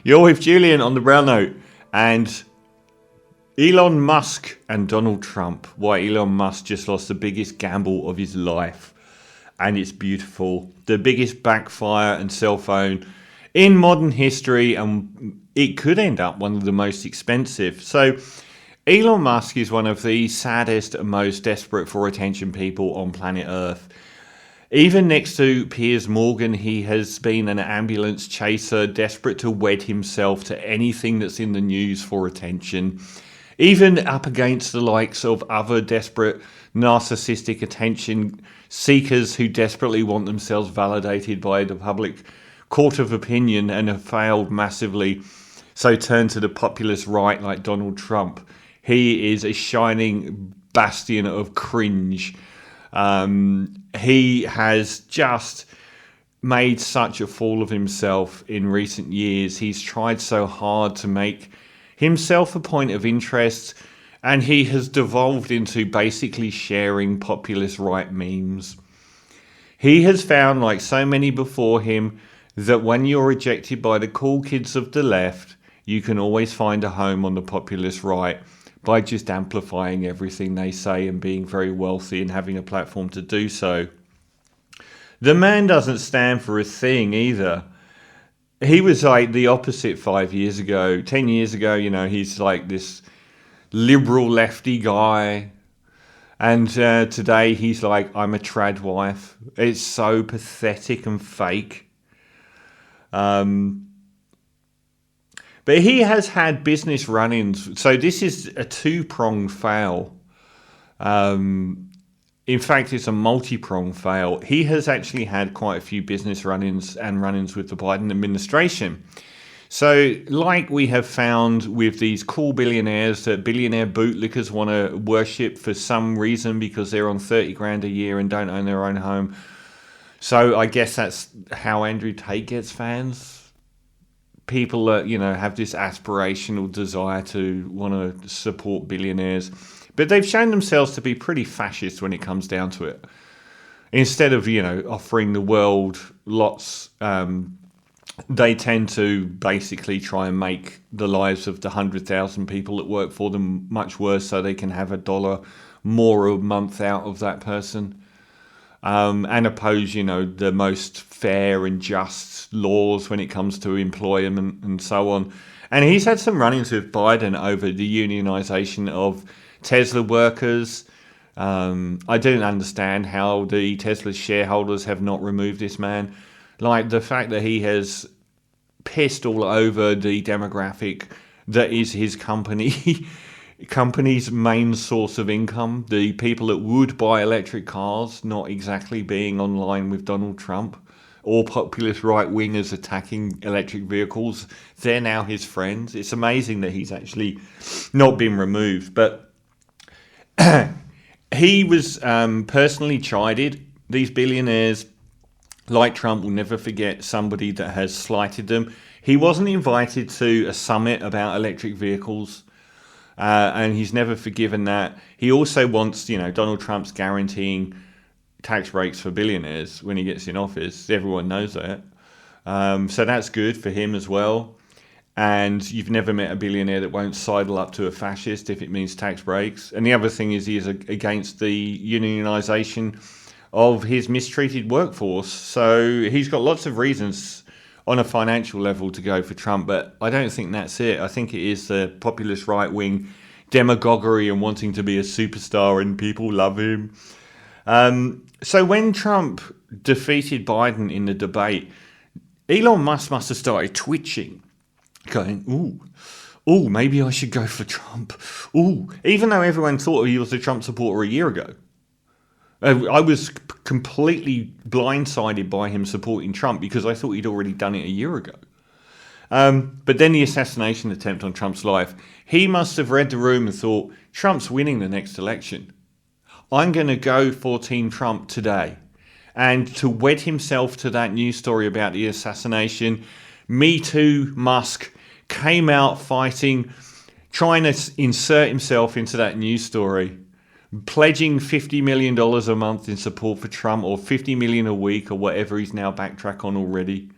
You're with Julian on the Brown Note. And Elon Musk and Donald Trump. Why Elon Musk just lost the biggest gamble of his life. And it's beautiful. The biggest backfire and cell phone in modern history. And it could end up one of the most expensive. So Elon Musk is one of the saddest and most desperate for attention people on planet Earth. Even next to Piers Morgan, he has been an ambulance chaser, desperate to wed himself to anything that's in the news for attention. Even up against the likes of other desperate, narcissistic attention seekers who desperately want themselves validated by the public court of opinion and have failed massively. So turn to the populist right like Donald Trump. He is a shining bastion of cringe. He has just made such a fool of himself in recent years. He's tried so hard to make himself a point of interest, and he has devolved into basically sharing populist right memes. He has found, like so many before him, that when you're rejected by the cool kids of the left, you can always find a home on the populist right by just amplifying everything they say and being very wealthy and having a platform to do so. The man doesn't stand for a thing either. He was like the opposite 5 years ago. 10 years ago, he's like this liberal lefty guy. And today he's like, I'm a trad wife. It's so pathetic and fake. But he has had business run-ins. So this is a two-pronged fail. In fact, it's a multi-pronged fail. He has actually had quite a few business run-ins with the Biden administration. So like we have found with these cool billionaires that billionaire bootlickers want to worship for some reason because they're on 30 grand a year and don't own their own home. So I guess that's how Andrew Tate gets fans. People that, have this aspirational desire to want to support billionaires. But they've shown themselves to be pretty fascist when it comes down to it. Instead of, offering the world lots, they tend to basically try and make the lives of the 100,000 people that work for them much worse so they can have $1 more a month out of that person. And oppose, the most fair and just laws when it comes to employment and so on. And he's had some run-ins with Biden over the unionization of Tesla workers. I don't understand how the Tesla shareholders have not removed this man. Like the fact that he has pissed all over the demographic that is his company's main source of income, the people that would buy electric cars, not exactly being online with Donald Trump, or populist right-wingers attacking electric vehicles. They're now his friends. It's amazing that he's actually not been removed. But he was personally chided. These billionaires, like Trump, will never forget somebody that has slighted them. He wasn't invited to a summit about electric vehicles. And he's never forgiven that. He also wants, Donald Trump's guaranteeing tax breaks for billionaires when he gets in office. Everyone knows that. So that's good for him as well. And you've never met a billionaire that won't sidle up to a fascist if it means tax breaks. And the other thing is he is against the unionization of his mistreated workforce. So he's got lots of reasons on a financial level to go for Trump, but I don't think that's it. I think it is the populist right-wing demagoguery and wanting to be a superstar and people love him. So when Trump defeated Biden in the debate, Elon Musk must have started twitching, going, ooh, maybe I should go for Trump. Ooh, even though everyone thought he was a Trump supporter a year ago. I was completely blindsided by him supporting Trump because I thought he'd already done it a year ago. But then the assassination attempt on Trump's life, he must have read the room and thought, Trump's winning the next election. I'm going to go for Team Trump today. And to wed himself to that news story about the assassination, Me-Too Musk came out fighting, trying to insert himself into that news story. Pledging $50 million a month in support for Trump, or $50 million a week, or whatever he's now backtracked on already.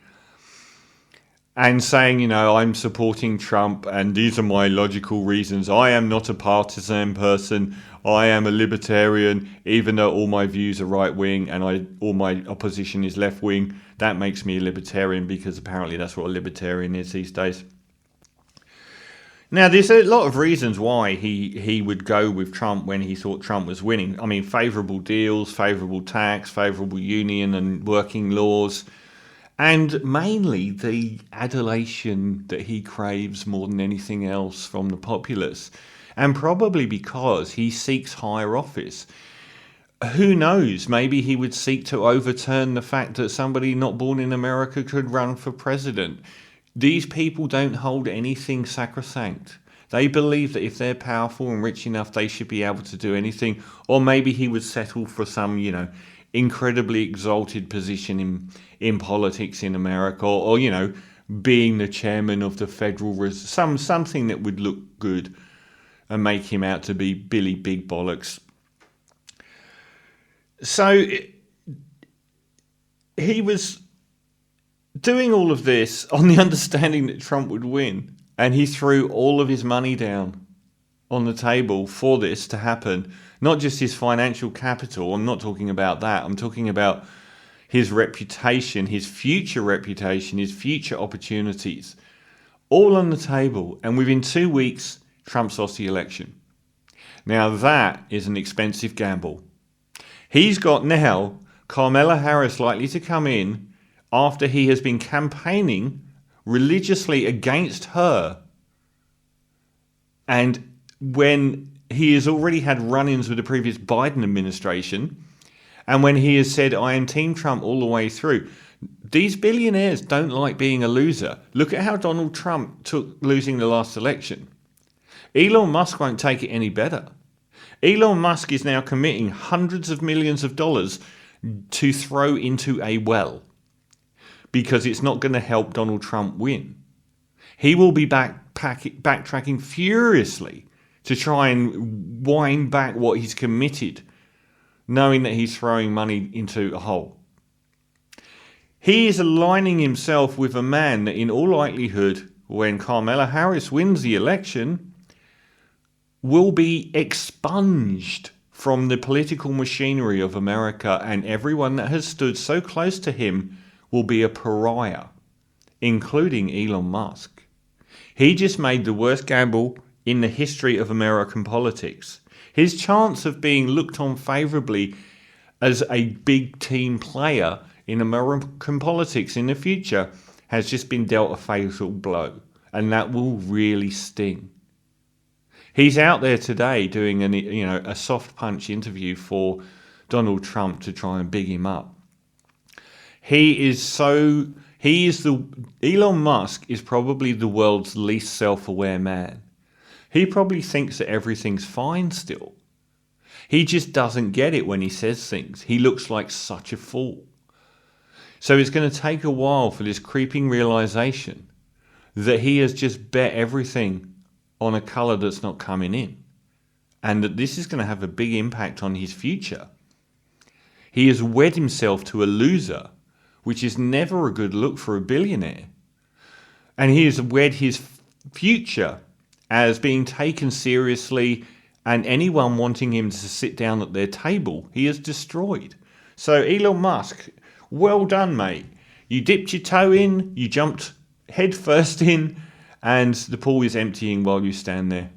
and saying, I'm supporting Trump and these are my logical reasons. I am not a partisan person. I am a libertarian, even though all my views are right wing and all my opposition is left wing. That makes me a libertarian because apparently that's what a libertarian is these days. Now, there's a lot of reasons why he would go with Trump when he thought Trump was winning. I mean, favourable deals, favourable tax, favourable union and working laws, and mainly the adulation that he craves more than anything else from the populace, and probably because he seeks higher office. Who knows, maybe he would seek to overturn the fact that somebody not born in America could run for president. These people don't hold anything sacrosanct. They believe that if they're powerful and rich enough, they should be able to do anything. Or maybe he would settle for some, incredibly exalted position in politics in America, or being the chairman of the Federal Reserve, something that would look good and make him out to be Billy Big Bollocks. So he was doing all of this on the understanding that Trump would win, and he threw all of his money down on the table for this to happen. Not just his financial capital, I'm not talking about that, I'm talking about his reputation, his future opportunities, all on the table. And within 2 weeks, Trump lost the election. Now that is an expensive gamble. He's got now Kamala Harris likely to come in after he has been campaigning religiously against her, and when he has already had run-ins with the previous Biden administration, and when he has said, I am Team Trump all the way through. These billionaires don't like being a loser. Look at how Donald Trump took losing the last election. Elon Musk won't take it any better. Elon Musk is now committing hundreds of millions of dollars to throw into a well, because it's not going to help Donald Trump win. He will be backtracking furiously to try and wind back what he's committed, knowing that he's throwing money into a hole. He is aligning himself with a man that in all likelihood, when Kamala Harris wins the election, will be expunged from the political machinery of America, and everyone that has stood so close to him will be a pariah, including Elon Musk. He just made the worst gamble in the history of American politics. His chance of being looked on favourably as a big team player in American politics in the future has just been dealt a fatal blow, and that will really sting. He's out there today doing a soft punch interview for Donald Trump to try and big him up. Elon Musk is probably the world's least self-aware man. He probably thinks that everything's fine still. He just doesn't get it when he says things. He looks like such a fool. So it's going to take a while for this creeping realization that he has just bet everything on a colour that's not coming in, and that this is going to have a big impact on his future. He has wed himself to a loser, which is never a good look for a billionaire. And he has wed his future as being taken seriously, and anyone wanting him to sit down at their table, he has destroyed. So Elon Musk, well done, mate. You dipped your toe in, you jumped head first in, and the pool is emptying while you stand there.